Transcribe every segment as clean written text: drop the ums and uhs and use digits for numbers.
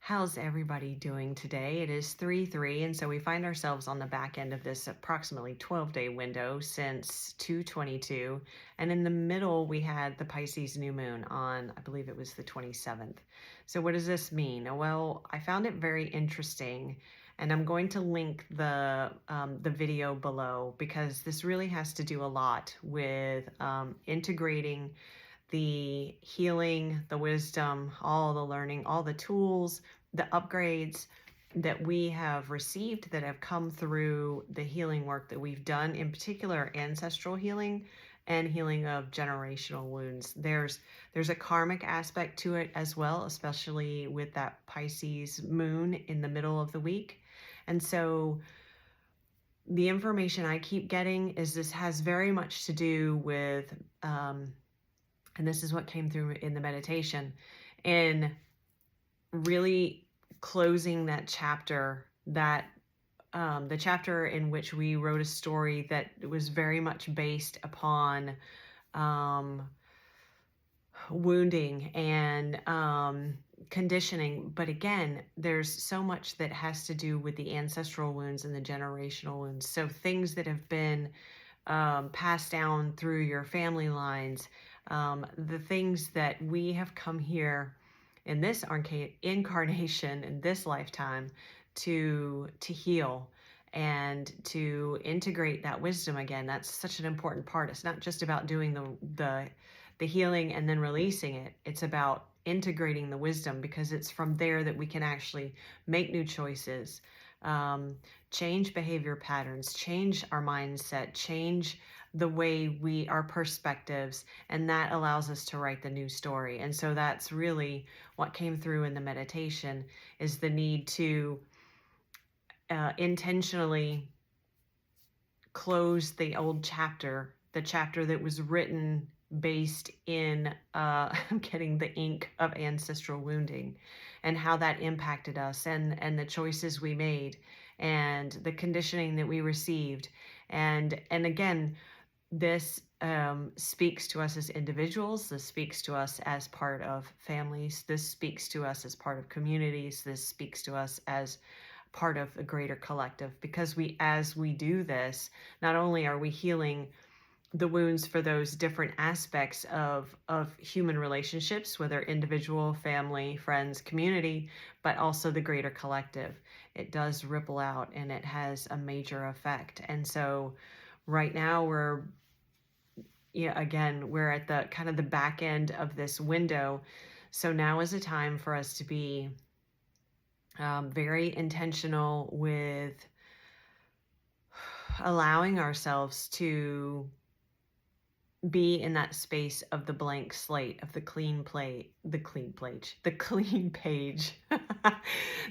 How's everybody doing today? It is 3/3, and so we find ourselves on the back end of this approximately 12-day window since 2/22. And in the middle, we had the Pisces new moon on, I believe it was the 27th. So what does this mean? Well, I found it very interesting, and I'm going to link the video below because this really has to do a lot with integrating the healing, the wisdom, all the learning, all the tools, the upgrades that we have received that have come through the healing work that we've done, in particular ancestral healing and healing of generational wounds. There's a karmic aspect to it as well, especially with that Pisces moon in the middle of the week. And so the information I keep getting is this has very much to do with and this is what came through in the meditation, in really closing that chapter, that the chapter in which we wrote a story that was very much based upon wounding and conditioning. But again, there's so much that has to do with the ancestral wounds and the generational wounds. So things that have been passed down through your family lines, the things that we have come here in this incarnation, in this lifetime, to heal and to integrate that wisdom again. That's such an important part. It's not just about doing the healing and then releasing it. It's about integrating the wisdom, because it's from there that we can actually make new choices, change behavior patterns, change our mindset, change the way our perspectives, and that allows us to write the new story. And so that's really what came through in the meditation, is the need to intentionally close the old chapter, the chapter that was written based in getting the ink of ancestral wounding and how that impacted us, and the choices we made and the conditioning that we received. And again, this speaks to us as individuals. This speaks to us as part of families. This speaks to us as part of communities. This speaks to us as part of a greater collective, because as we do this, not only are we healing the wounds for those different aspects of human relationships, whether individual, family, friends, community, but also the greater collective. It does ripple out, and it has a major effect. And so right now we're at the kind of the back end of this window. So now is a time for us to be very intentional with allowing ourselves to be in that space of the blank slate, of the clean page, the clean page,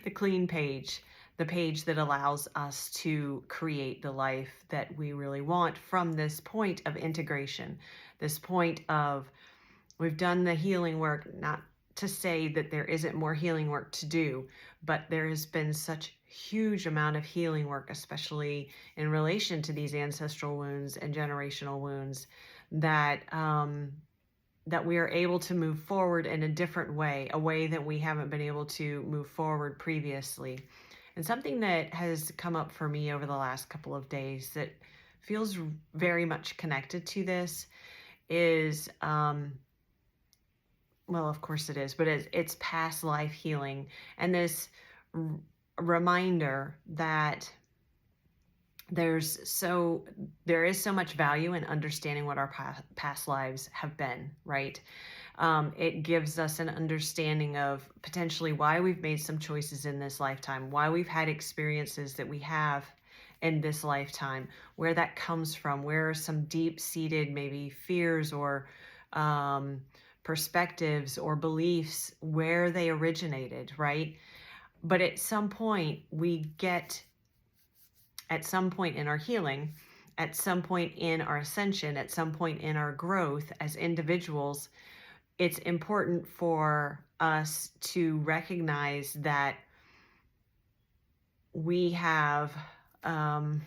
the clean page, the page that allows us to create the life that we really want from this point of integration, this point of we've done the healing work. Not to say that there isn't more healing work to do, but there has been such huge amount of healing work, especially in relation to these ancestral wounds and generational wounds, that that we are able to move forward in a different way, a way that we haven't been able to move forward previously. And something that has come up for me over the last couple of days that feels very much connected to this is, well, of course it is, but it's past life healing, and this reminder that there is so much value in understanding what our past lives have been, right? It gives us an understanding of potentially why we've made some choices in this lifetime, why we've had experiences that we have in this lifetime, where that comes from, where are some deep-seated maybe fears or perspectives or beliefs, where they originated, right? But at some point at some point in our healing, at some point in our ascension, at some point in our growth as individuals, it's important for us to recognize that we have, how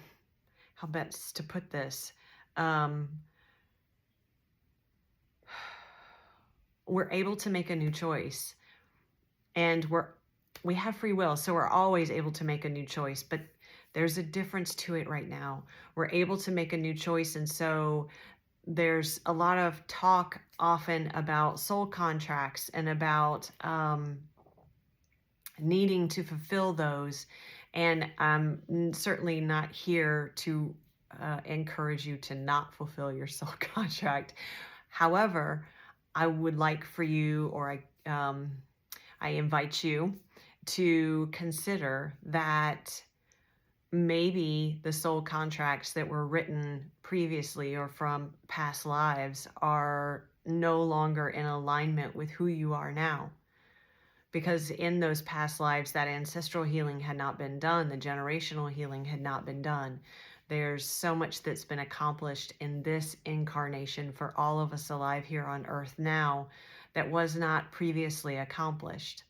best to put this, we're able to make a new choice, and we're we have free will, so we're always able to make a new choice, but there's a difference to it right now. We're able to make a new choice, and so there's a lot of talk often about soul contracts and about needing to fulfill those. And I'm certainly not here to encourage you to not fulfill your soul contract. However, I would like for you, or I invite you to consider that maybe the soul contracts that were written previously or from past lives are no longer in alignment with who you are now. Because in those past lives, that ancestral healing had not been done, the generational healing had not been done. There's so much that's been accomplished in this incarnation for all of us alive here on earth now that was not previously accomplished.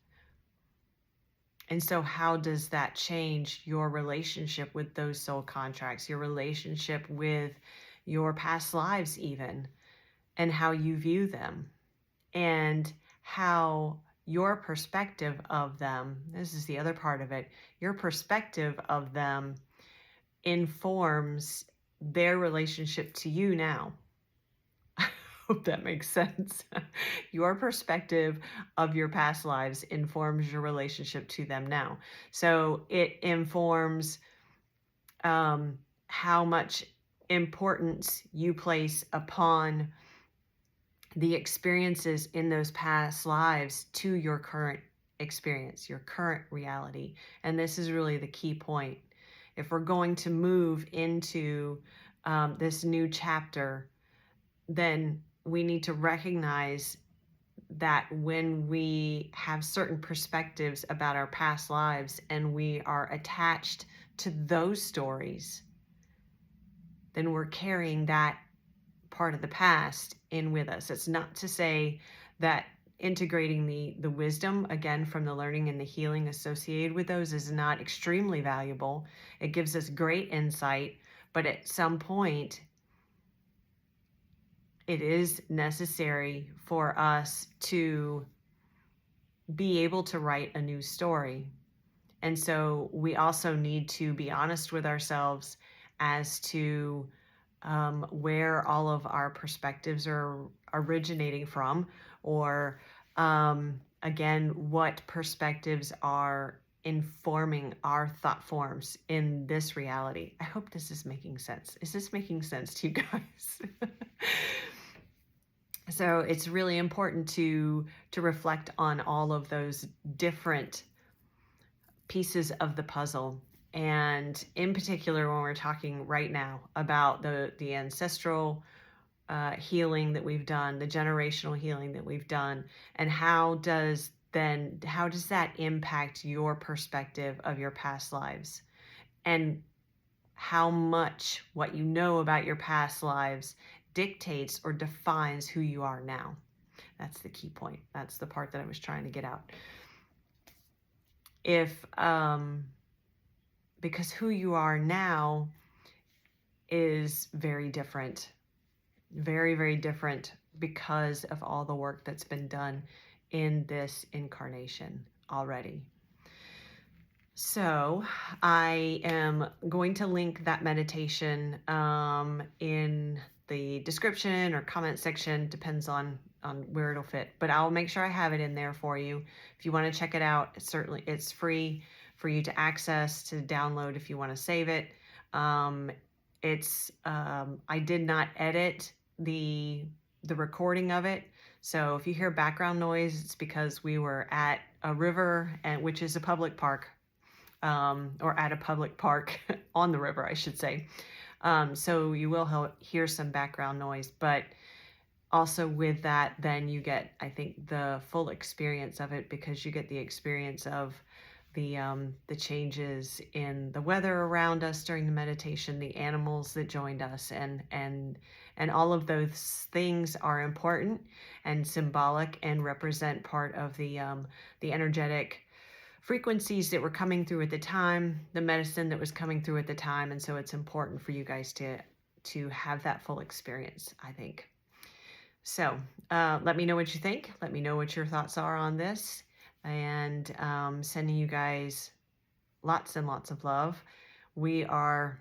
And so, how does that change your relationship with those soul contracts, your relationship with your past lives, even, and how you view them, and how your perspective of them, this is the other part of it, your perspective of them informs their relationship to you now. Hope that makes sense. Your perspective of your past lives informs your relationship to them now. So it informs how much importance you place upon the experiences in those past lives to your current experience, your current reality. And this is really the key point. If we're going to move into this new chapter, then we need to recognize that when we have certain perspectives about our past lives and we are attached to those stories, then we're carrying that part of the past in with us. It's not to say that integrating the wisdom, again, from the learning and the healing associated with those is not extremely valuable. It gives us great insight, but at some point, it is necessary for us to be able to write a new story. And so we also need to be honest with ourselves as to where all of our perspectives are originating from, or again, what perspectives are informing our thought forms in this reality. I hope this is making sense. Is this making sense to you guys? So it's really important to reflect on all of those different pieces of the puzzle. And in particular, when we're talking right now about the ancestral healing that we've done, the generational healing that we've done, and how does that impact your perspective of your past lives, and how much what you know about your past lives dictates or defines who you are now. That's the key point. That's the part that I was trying to get out. Because who you are now is very different, very, very different, because of all the work that's been done in this incarnation already. So I am going to link that meditation in the description or comment section, depends on where it'll fit, but I'll make sure I have it in there for you. If you want to check it out, it's free for you to access, to download if you want to save it. I did not edit the recording of it, so if you hear background noise, it's because we were at a river, which is a public park, or at a public park on the river, I should say. So you will hear some background noise, but also with that, then you get, I think, the full experience of it, because you get the experience of the changes in the weather around us during the meditation, the animals that joined us, and all of those things are important and symbolic and represent part of the energetic frequencies that were coming through at the time, the medicine that was coming through at the time. And so it's important for you guys to have that full experience, I think. So let me know what you think. Let me know what your thoughts are on this. and sending you guys lots and lots of love. We are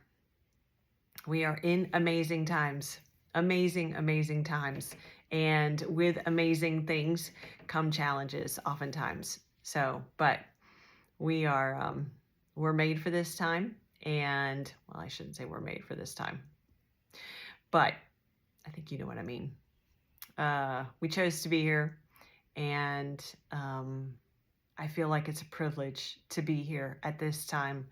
in amazing times, amazing times. And with amazing things come challenges oftentimes. So, but we are, we're made for this time. And, well, I shouldn't say we're made for this time, but I think you know what I mean. We chose to be here, and I feel like it's a privilege to be here at this time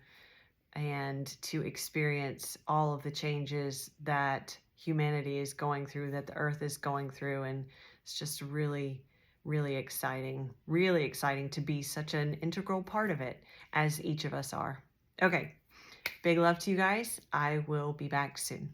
and to experience all of the changes that humanity is going through, that the earth is going through. And it's just really, really exciting to be such an integral part of it, as each of us are. Okay, big love to you guys. I will be back soon.